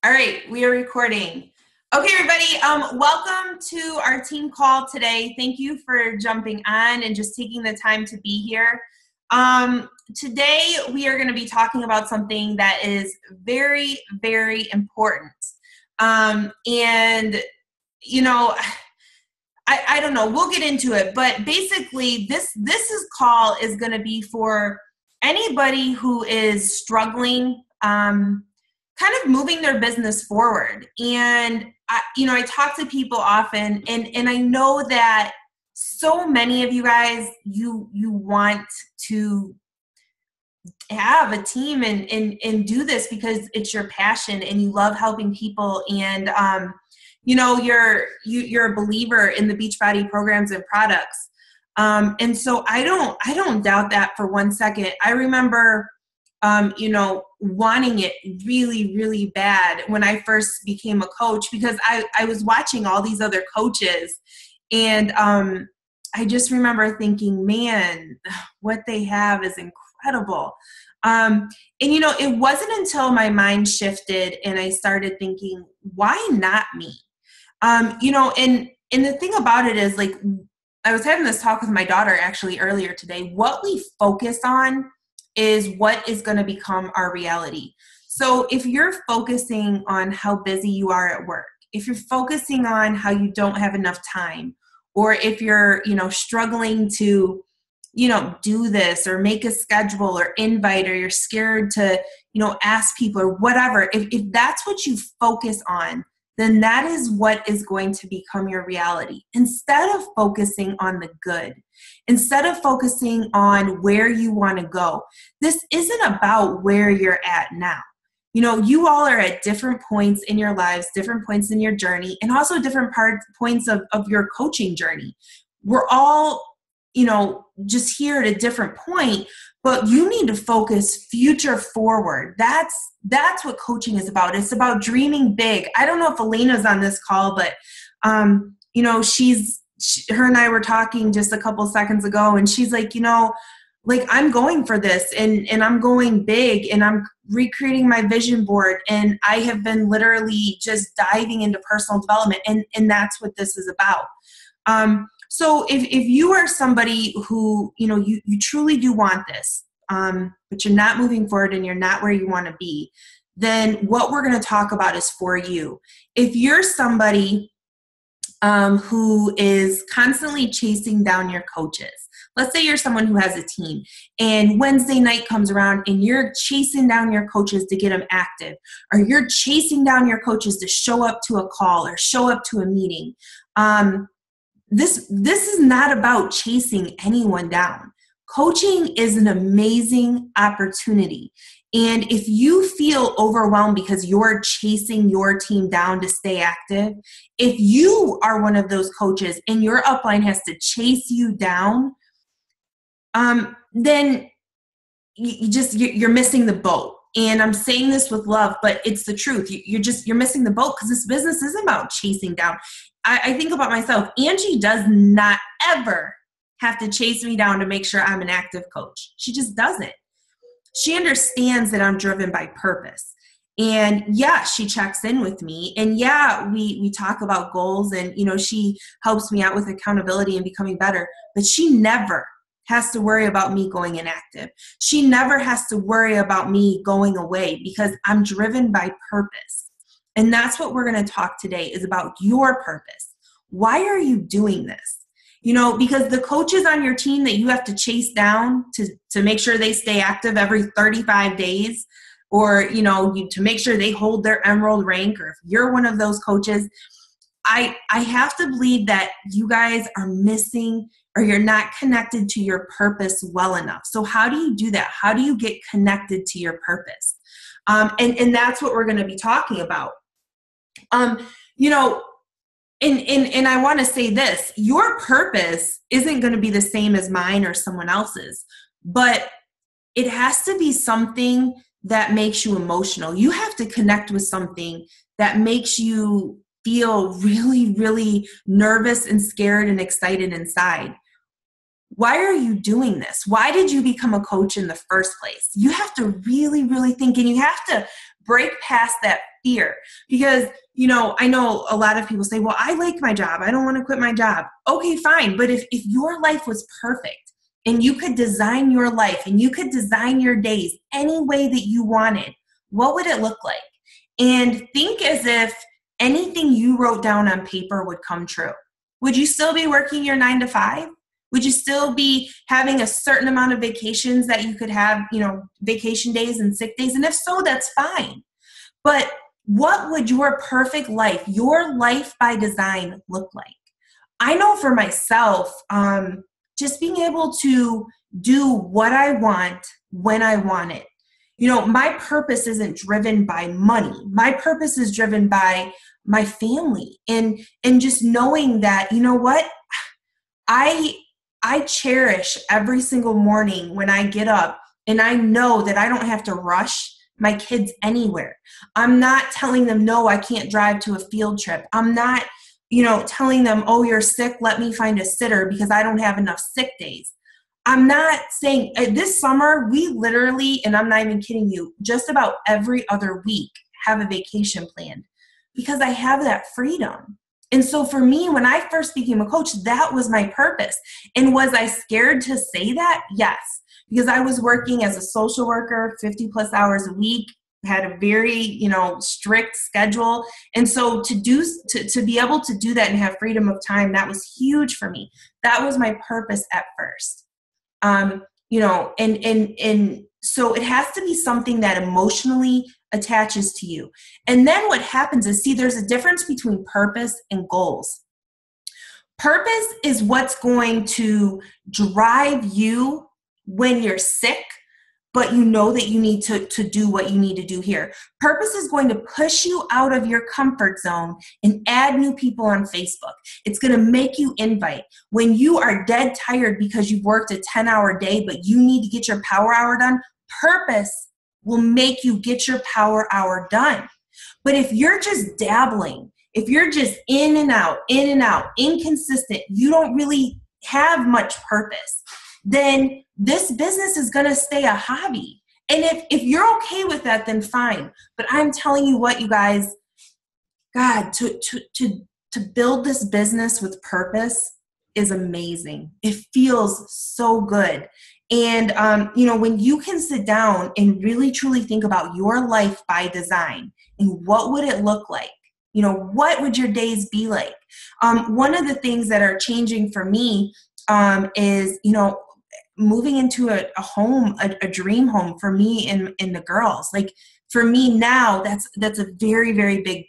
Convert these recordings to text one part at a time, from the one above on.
All right, we are recording. Okay, everybody, welcome to our team call today. Thank you for jumping on and just taking the time to be here. Today, we are going to be talking about something that is very, very important. And, you know, I don't know, we'll get into it, but basically this call is going to be for anybody who is struggling, kind of moving their business forward. And I talk to people often, and I know that so many of you guys, you want to have a team and do this because it's your passion and you love helping people. And you're a believer in the Beachbody programs and products. And so I don't doubt that for 1 second. I remember wanting it really, really bad when I first became a coach, because I was watching all these other coaches, and I just remember thinking, man, what they have is incredible. It wasn't until my mind shifted and I started thinking, why not me? And the thing about it is, like, I was having this talk with my daughter actually earlier today. What we focus on is what is going to become our reality. So if you're focusing on how busy you are at work, if you're focusing on how you don't have enough time, or if you're, struggling to, do this or make a schedule or invite, or you're scared to, ask people or whatever, if that's what you focus on, then that is what is going to become your reality. Instead of focusing on the good, instead of focusing on where you want to go, this isn't about where you're at now. You all are at different points in your lives, different points in your journey, and also different points of your coaching journey. We're all, just here at a different point, but you need to focus future forward. That's what coaching is about. It's about dreaming big. I don't know if Elena's on this call, but her and I were talking just a couple seconds ago, and she's like, I'm going for this, and I'm going big, and I'm recreating my vision board, and I have been literally just diving into personal development, and that's what this is about. So if you are somebody who, you truly do want this, but you're not moving forward and you're not where you want to be, then what we're going to talk about is for you. If you're somebody who is constantly chasing down your coaches, let's say you're someone who has a team and Wednesday night comes around and you're chasing down your coaches to get them active, or you're chasing down your coaches to show up to a call or show up to a meeting. This is not about chasing anyone down. Coaching is an amazing opportunity. And if you feel overwhelmed because you're chasing your team down to stay active, if you are one of those coaches and your upline has to chase you down, then you're missing the boat. And I'm saying this with love, but it's the truth. You're missing the boat, because this business isn't about chasing down. I think about myself. Angie does not ever have to chase me down to make sure I'm an active coach. She just doesn't. She understands that I'm driven by purpose. And yeah, she checks in with me. And yeah, we talk about goals, and, she helps me out with accountability and becoming better. But she never has to worry about me going inactive. She never has to worry about me going away, because I'm driven by purpose. And that's what we're going to talk today, is about your purpose. Why are you doing this? Because the coaches on your team that you have to chase down to make sure they stay active every 35 days, or, to make sure they hold their emerald rank, or if you're one of those coaches, I have to believe that you guys are missing, or you're not connected to your purpose well enough. So how do you do that? How do you get connected to your purpose? And that's what we're going to be talking about. And I want to say this, your purpose isn't going to be the same as mine or someone else's, but it has to be something that makes you emotional. You have to connect with something that makes you feel really, really nervous and scared and excited inside. Why are you doing this? Why did you become a coach in the first place? You have to really, really think, and you have to break past that fear. Because, I know a lot of people say, well, I like my job. I don't want to quit my job. Okay, fine. But if your life was perfect and you could design your life and you could design your days any way that you wanted, what would it look like? And think as if anything you wrote down on paper would come true. Would you still be working your 9 to 5? Would you still be having a certain amount of vacations that you could have, vacation days and sick days? And if so, that's fine. But what would your perfect life, your life by design, look like? I know for myself, just being able to do what I want when I want it. My purpose isn't driven by money. My purpose is driven by my family and just knowing that, what? I cherish every single morning when I get up and I know that I don't have to rush my kids anywhere. I'm not telling them, no, I can't drive to a field trip. I'm not, telling them, oh, you're sick, let me find a sitter because I don't have enough sick days. I'm not saying this summer, we literally, and I'm not even kidding you, just about every other week have a vacation planned because I have that freedom. And so for me, when I first became a coach, that was my purpose. And was I scared to say that? Yes, because I was working as a social worker, 50 plus hours a week, had a very, strict schedule. And so to be able to do that and have freedom of time, that was huge for me. That was my purpose at first. And so it has to be something that emotionally attaches to you. And then what happens is, there's a difference between purpose and goals. Purpose is what's going to drive you when you're sick, but you know that you need to do what you need to do here. Purpose is going to push you out of your comfort zone and add new people on Facebook. It's going to make you invite. When you are dead tired because you've worked a 10-hour day, but you need to get your power hour done, purpose will make you get your power hour done. But if you're just dabbling, if you're just in and out, inconsistent, you don't really have much purpose, then this business is going to stay a hobby. And if you're okay with that, then fine. But I'm telling you what, you guys, God, to build this business with purpose is amazing. It feels so good. And, when you can sit down and really truly think about your life by design and what would it look like? What would your days be like? One of the things that are changing for me is, moving into a home, a dream home for me and the girls. Like for me now, that's a very, very big,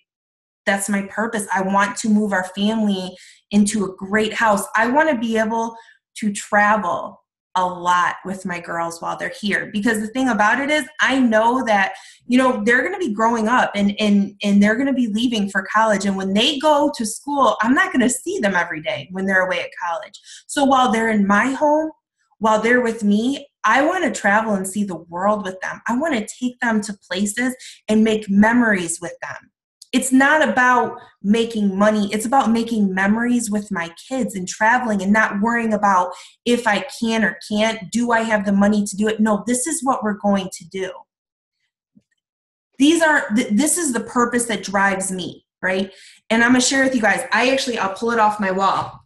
that's my purpose. I want to move our family into a great house. I want to be able to travel a lot with my girls while they're here. Because the thing about it is, I know that, they're going to be growing up and they're going to be leaving for college. And when they go to school, I'm not going to see them every day when they're away at college. So while they're in my home, while they're with me, I want to travel and see the world with them. I want to take them to places and make memories with them. It's not about making money. It's about making memories with my kids and traveling and not worrying about if I can or can't. Do I have the money to do it? No, this is what we're going to do. This is the purpose that drives me, right? And I'm going to share with you guys. I'll pull it off my wall.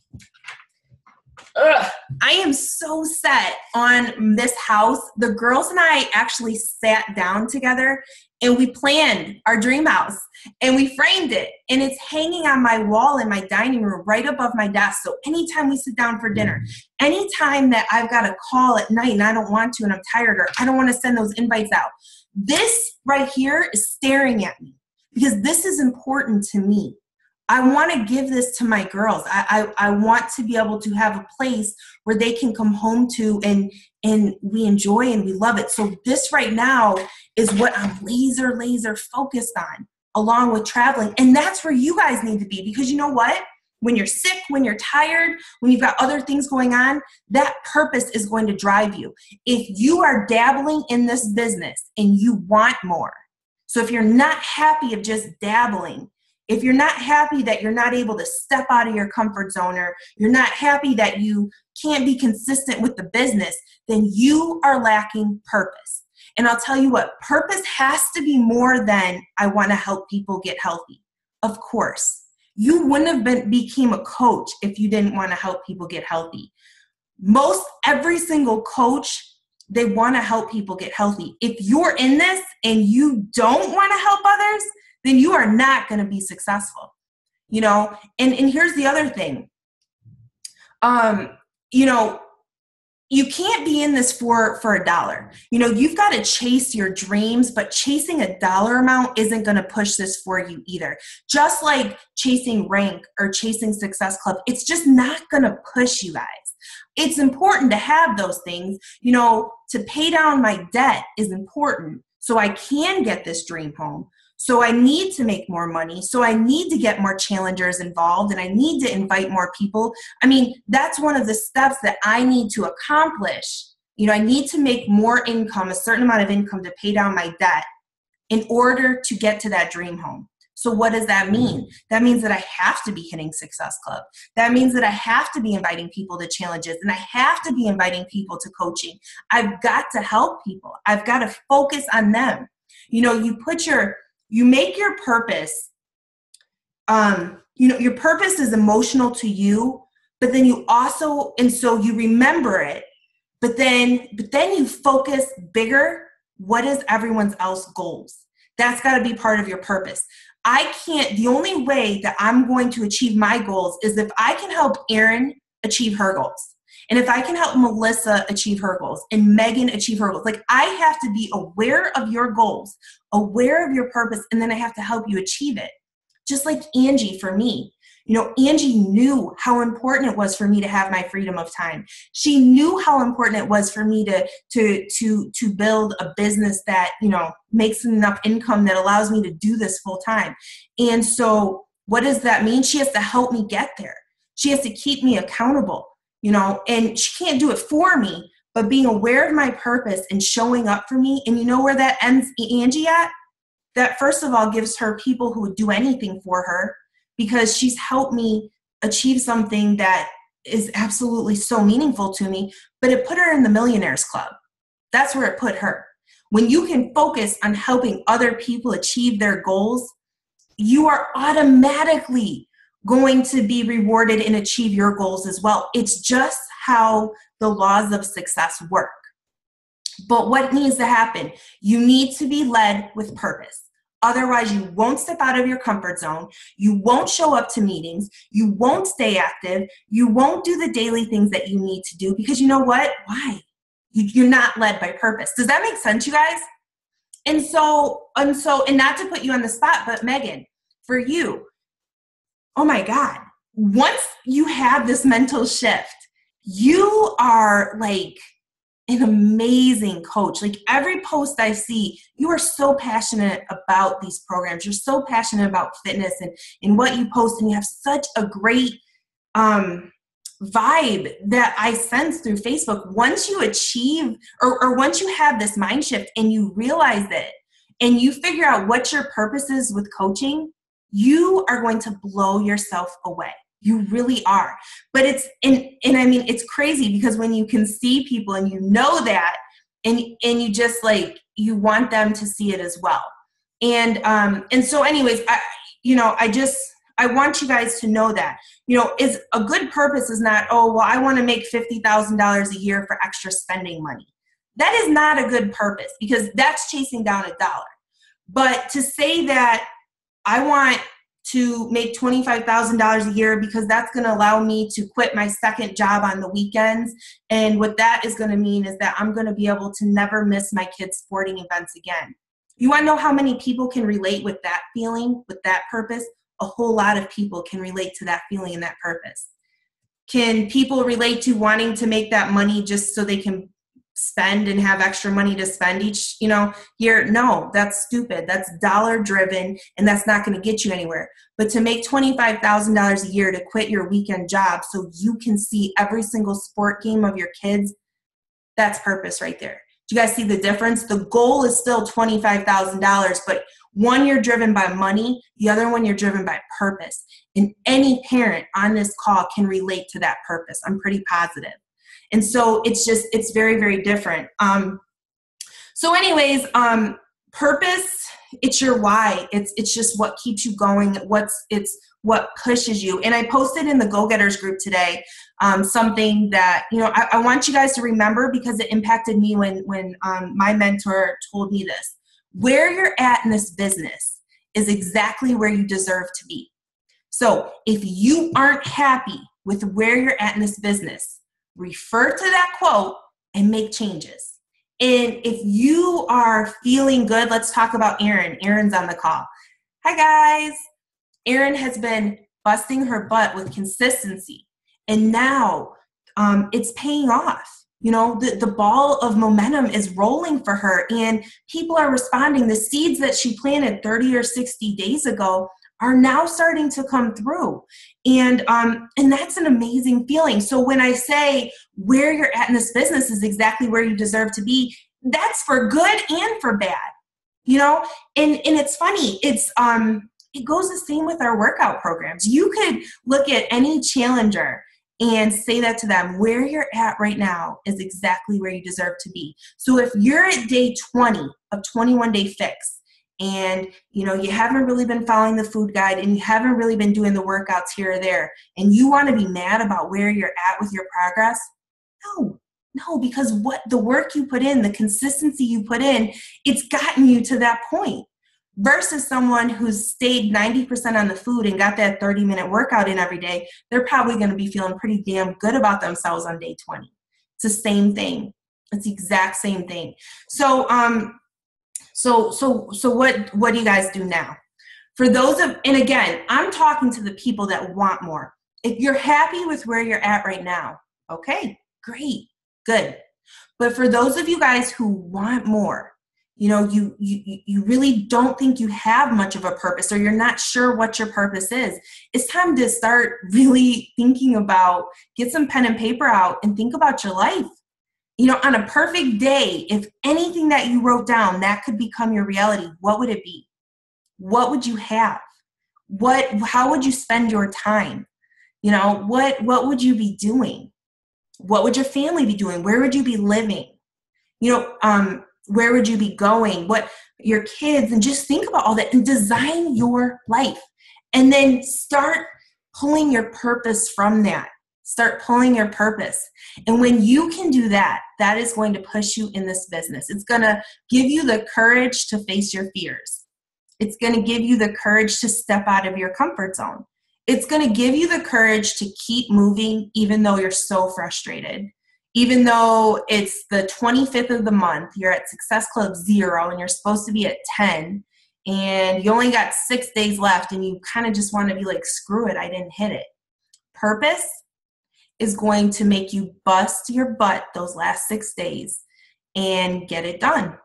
I am so set on this house. The girls and I actually sat down together and we planned our dream house and we framed it, and it's hanging on my wall in my dining room right above my desk. So anytime we sit down for dinner, anytime that I've got a call at night and I don't want to and I'm tired or I don't want to send those invites out, this right here is staring at me because this is important to me. I want to give this to my girls. I want to be able to have a place where they can come home to and we enjoy and we love it. So this right now is what I'm laser focused on, along with traveling. And that's where you guys need to be, because you know what? When you're sick, when you're tired, when you've got other things going on, that purpose is going to drive you. If you are dabbling in this business and you want more, so if you're not happy of just dabbling, if you're not happy that you're not able to step out of your comfort zone, or you're not happy that you can't be consistent with the business, then you are lacking purpose. And I'll tell you what, purpose has to be more than I want to help people get healthy. Of course. You wouldn't have became a coach if you didn't want to help people get healthy. Every single coach, they want to help people get healthy. If you're in this and you don't want to help others, then you are not going to be successful. And here's the other thing. You can't be in this for $1. You've got to chase your dreams, but chasing a dollar amount isn't going to push this for you either. Just like chasing rank or chasing Success Club, it's just not going to push you guys. It's important to have those things. To pay down my debt is important so I can get this dream home. So I need to make more money. So I need to get more challengers involved, and I need to invite more people. That's one of the steps that I need to accomplish. I need to make more income, a certain amount of income to pay down my debt in order to get to that dream home. So what does that mean? That means that I have to be hitting Success Club. That means that I have to be inviting people to challenges, and I have to be inviting people to coaching. I've got to help people. I've got to focus on them. You make your purpose, your purpose is emotional to you, but then you also, and so you remember it, but then you focus bigger. What is everyone else's goals? That's got to be part of your purpose. The only way that I'm going to achieve my goals is if I can help Erin achieve her goals. And if I can help Melissa achieve her goals and Megan achieve her goals, I have to be aware of your goals, aware of your purpose, and then I have to help you achieve it. Just like Angie for me. Angie knew how important it was for me to have my freedom of time. She knew how important it was for me to build a business that, makes enough income that allows me to do this full time. And so what does that mean? She has to help me get there. She has to keep me accountable. And she can't do it for me, but being aware of my purpose and showing up for me. And you know where that ends Angie at? That first of all gives her people who would do anything for her, because she's helped me achieve something that is absolutely so meaningful to me, but it put her in the Millionaires Club. That's where it put her. When you can focus on helping other people achieve their goals, you are automatically going to be rewarded and achieve your goals as well. It's just how the laws of success work. But what needs to happen? You need to be led with purpose. Otherwise, you won't step out of your comfort zone. You won't show up to meetings. You won't stay active. You won't do the daily things that you need to do, because you know what? Why? You're not led by purpose. Does that make sense, you guys? And not to put you on the spot, but Megan, for you, oh my God, once you have this mental shift, you are like an amazing coach. Every post I see, you are so passionate about these programs. You're so passionate about fitness and what you post, and you have such a great vibe that I sense through Facebook. Once you achieve or once you have this mind shift and you realize it and you figure out what your purpose is with coaching, you are going to blow yourself away. You really are. But it's crazy, because when you can see people and you know that, and you just you want them to see it as well. And so anyways, I want you guys to know that, is a good purpose is not, I want to make $50,000 a year for extra spending money. That is not a good purpose, because that's chasing down $1. But to say that I want to make $25,000 a year because that's going to allow me to quit my second job on the weekends. And what that is going to mean is that I'm going to be able to never miss my kids' sporting events again. You want to know how many people can relate with that feeling, with that purpose? A whole lot of people can relate to that feeling and that purpose. Can people relate to wanting to make that money just so they can spend and have extra money to spend each, year? No, that's stupid. That's dollar driven, and that's not going to get you anywhere. But to make $25,000 a year to quit your weekend job so you can see every single sport game of your kids, that's purpose right there. Do you guys see the difference? The goal is still $25,000, but one, you're driven by money. The other one, you're driven by purpose. And any parent on this call can relate to that purpose. I'm pretty positive. And so it's very, very different. So anyways, purpose, it's your why. It's just what keeps you going. It's what pushes you. And I posted in the Go-Getters group today something that, I want you guys to remember, because it impacted me when my mentor told me this. Where you're at in this business is exactly where you deserve to be. So if you aren't happy with where you're at in this business, refer to that quote and make changes. And if you are feeling good, let's talk about Erin. Erin's on the call. Hi, guys. Erin has been busting her butt with consistency. And now it's paying off. The ball of momentum is rolling for her, and people are responding. The seeds that she planted 30 or 60 days ago are now starting to come through. And that's an amazing feeling. So when I say where you're at in this business is exactly where you deserve to be, that's for good and for bad, and it's funny. It goes the same with our workout programs. You could look at any challenger and say that to them, where you're at right now is exactly where you deserve to be. So if you're at day 20 of 21-day fix, and you haven't really been following the food guide, and you haven't really been doing the workouts here or there, and you want to be mad about where you're at with your progress, no, because what the work you put in, the consistency you put in, it's gotten you to that point. Versus someone who's stayed 90% on the food and got that 30-minute workout in every day, they're probably going to be feeling pretty damn good about themselves on day 20. It's the same thing. It's the exact same thing. So what do you guys do now? And again, I'm talking to the people that want more. If you're happy with where you're at right now, okay, great, good. But for those of you guys who want more, you really don't think you have much of a purpose, or you're not sure what your purpose is, it's time to start really thinking about, get some pen and paper out and think about your life. On a perfect day, if anything that you wrote down, that could become your reality, what would it be? What would you have? How would you spend your time? What would you be doing? What would your family be doing? Where would you be living? Where would you be going? What your kids, and just think about all that and design your life. And then start pulling your purpose from that. Start pulling your purpose. And when you can do that, that is going to push you in this business. It's going to give you the courage to face your fears. It's going to give you the courage to step out of your comfort zone. It's going to give you the courage to keep moving even though you're so frustrated. Even though it's the 25th of the month, you're at Success Club 0 and you're supposed to be at 10, and you only got 6 days left, and you kind of just want to be like, screw it, I didn't hit it. Purpose is going to make you bust your butt those last 6 days and get it done.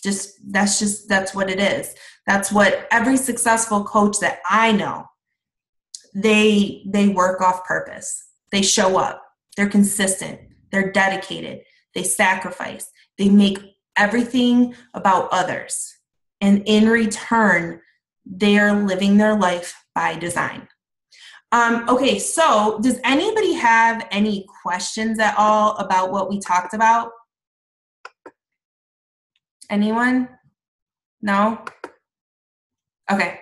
That's what it is. That's what every successful coach that I know, they work off purpose. They show up. They're consistent. They're dedicated. They sacrifice. They make everything about others. And in return, they're living their life by design. Okay, so does anybody have any questions at all about what we talked about? Anyone? No? Okay.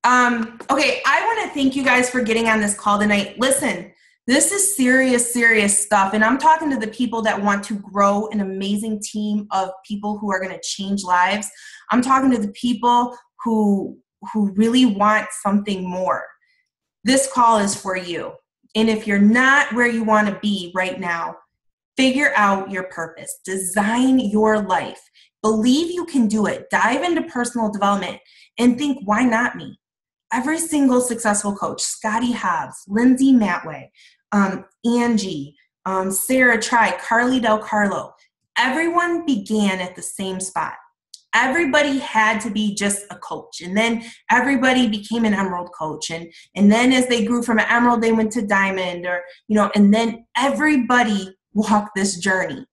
Okay, I want to thank you guys for getting on this call tonight. Listen, this is serious stuff, and I'm talking to the people that want to grow an amazing team of people who are going to change lives. I'm talking to the people who really want something more. This call is for you. And if you're not where you want to be right now, figure out your purpose. Design your life. Believe you can do it. Dive into personal development and think, why not me? Every single successful coach, Scotty Hobbs, Lindsay Matway, Angie, Sarah Tri, Carly Del Carlo, everyone began at the same spot. Everybody had to be just a coach, and then everybody became an emerald coach, and then as they grew from an emerald, they went to diamond, and then everybody walked this journey,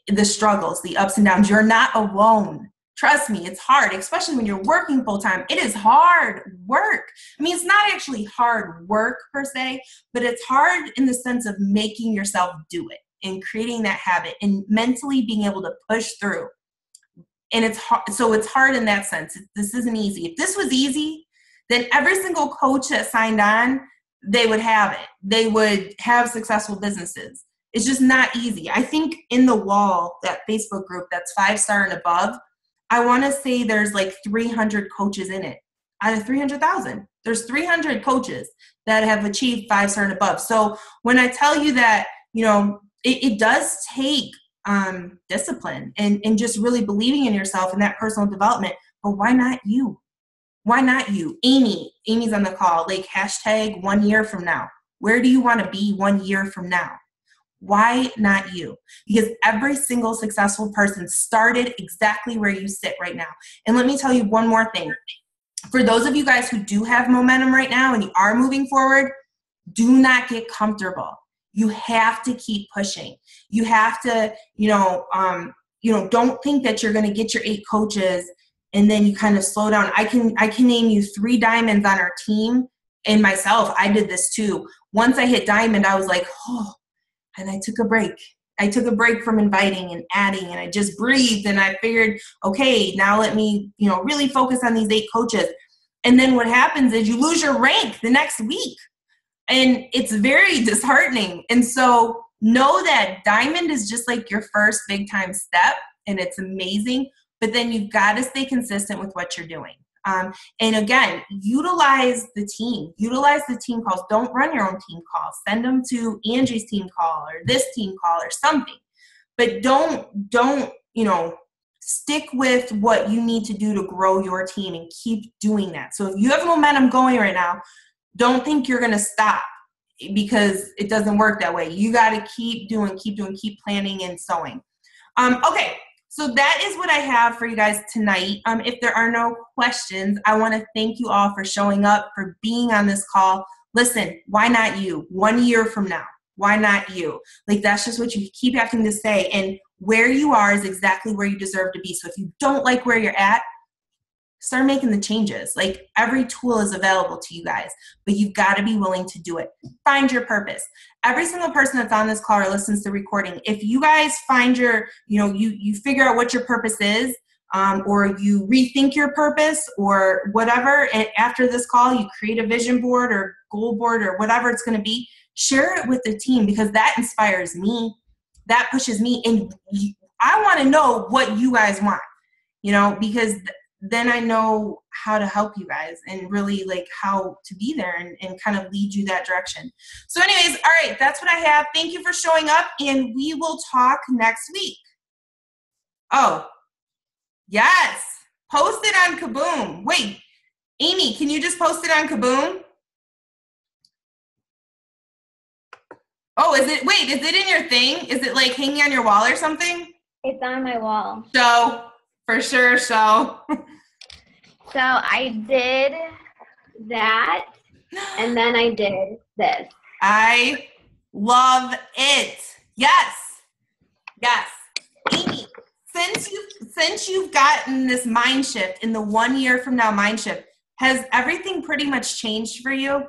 the struggles, the ups and downs. You're not alone. Trust me, it's hard, especially when you're working full-time. It is hard work. I mean, it's not actually hard work per se, but it's hard in the sense of making yourself do it and creating that habit and mentally being able to push through. And it's hard. So it's hard in that sense. This isn't easy. If this was easy, then every single coach that signed on, they would have it. They would have successful businesses. It's just not easy. I think in the wall, that Facebook group that's 5-star and above, I want to say there's like 300 coaches in it out of 300,000. There's 300 coaches that have achieved 5-star and above. So when I tell you that, you know, it does take discipline and just really believing in yourself and that personal development. But why not you? Why not you? Amy's on the call, like hashtag 1 year from now. Where do you want to be 1 year from now? Why not you? Because every single successful person started exactly where you sit right now. And let me tell you one more thing. For those of you guys who do have momentum right now and you are moving forward, do not get comfortable. You have to keep pushing. You have to, don't think that you're going to get your 8 coaches and then you kind of slow down. I can name you 3 diamonds on our team and myself. I did this too. Once I hit diamond, I was like, oh, and I took a break. I took a break from inviting and adding, and I just breathed and I figured, okay, now let me, really focus on these 8 coaches. And then what happens is you lose your rank the next week. And it's very disheartening. And so know that diamond is just like your first big time step, and it's amazing. But then you've got to stay consistent with what you're doing. And again, utilize the team. Utilize the team calls. Don't run your own team calls. Send them to Angie's team call or this team call or something. But don't stick with what you need to do to grow your team and keep doing that. So if you have momentum going right now, don't think you're going to stop because it doesn't work that way. You got to keep doing, keep planning and sowing. Okay, so that is what I have for you guys tonight. If there are no questions, I want to thank you all for showing up, for being on this call. Listen, why not you? 1 year from now, why not you? Like, that's just what you keep having to say. And where you are is exactly where you deserve to be. So if you don't like where you're at, start making the changes. Like, every tool is available to you guys, but you've got to be willing to do it. Find your purpose. Every single person that's on this call or listens to the recording, if you guys find you figure out what your purpose is, or you rethink your purpose or whatever, and after this call, you create a vision board or goal board or whatever it's going to be, share it with the team, because that inspires me. That pushes me. And I want to know what you guys want, because then I know how to help you guys and really like how to be there and kind of lead you that direction. So anyways, all right, that's what I have. Thank you for showing up, and we will talk next week. Oh, yes. Post it on Kaboom. Wait, Amy, can you just post it on Kaboom? Oh, is it in your thing? Is it like hanging on your wall or something? It's on my wall. So, for sure, so. So I did that, and then I did this. I love it. Yes. Amy, since you've gotten this mind shift in the 1 year from now mind shift, has everything pretty much changed for you?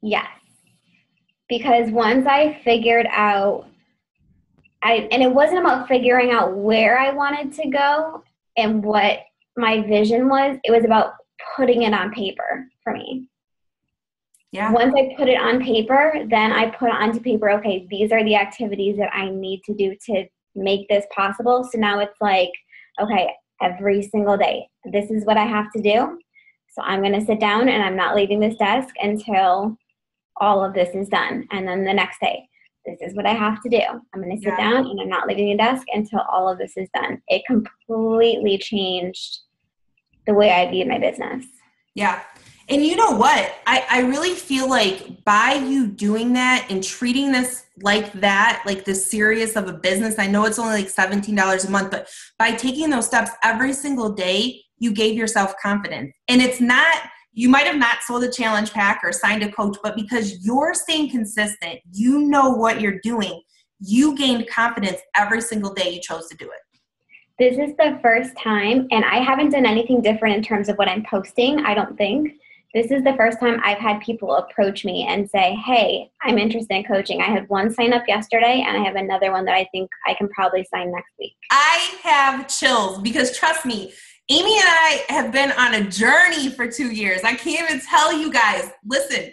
Yes. Because once I figured out, and it wasn't about figuring out where I wanted to go and what my vision was, it was about putting it on paper for me. Yeah. Once I put it on paper, then I put onto paper, okay, these are the activities that I need to do to make this possible. So now it's like, okay, every single day, this is what I have to do. So I'm going to sit down and I'm not leaving this desk until all of this is done. And then the next day, this is what I have to do. I'm going to sit down and I'm not leaving the desk until all of this is done. It completely changed the way I viewed my business. Yeah. And you know what? I really feel like by you doing that and treating this like that, like this serious of a business, I know it's only like $17 a month, but by taking those steps every single day, you gave yourself confidence. And it's not, you might have not sold a challenge pack or signed a coach, but because you're staying consistent, you know what you're doing, you gained confidence every single day you chose to do it. This is the first time, and I haven't done anything different in terms of what I'm posting, I don't think. this is the first time I've had people approach me and say, hey, I'm interested in coaching. I had one sign up yesterday, and I have another one that I think I can probably sign next week. I have chills because trust me, Amy and I have been on a journey for 2 years. I can't even tell you guys, listen,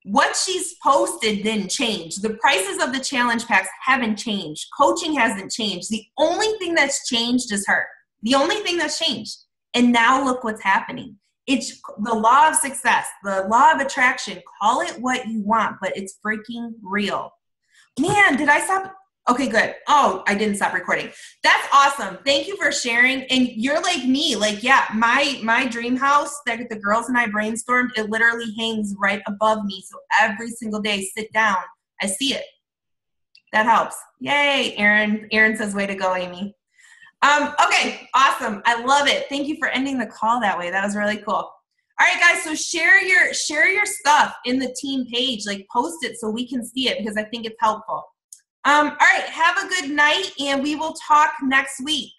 what she's posted didn't change. The prices of the challenge packs haven't changed. Coaching hasn't changed. The only thing that's changed is her. The only thing that's changed. And now look what's happening. It's the law of success, the law of attraction. Call it what you want, but it's freaking real. Man, did I stop? Okay, good. Oh, I didn't stop recording. That's awesome. Thank you for sharing. And you're like me. Like, yeah, my dream house that the girls and I brainstormed, it literally hangs right above me. So every single day, sit down, I see it. That helps. Yay, Erin. Erin says, way to go, Amy. Okay, awesome. I love it. Thank you for ending the call that way. That was really cool. All right, guys, so share your stuff in the team page, like post it so we can see it because I think it's helpful. All right, have a good night, and we will talk next week.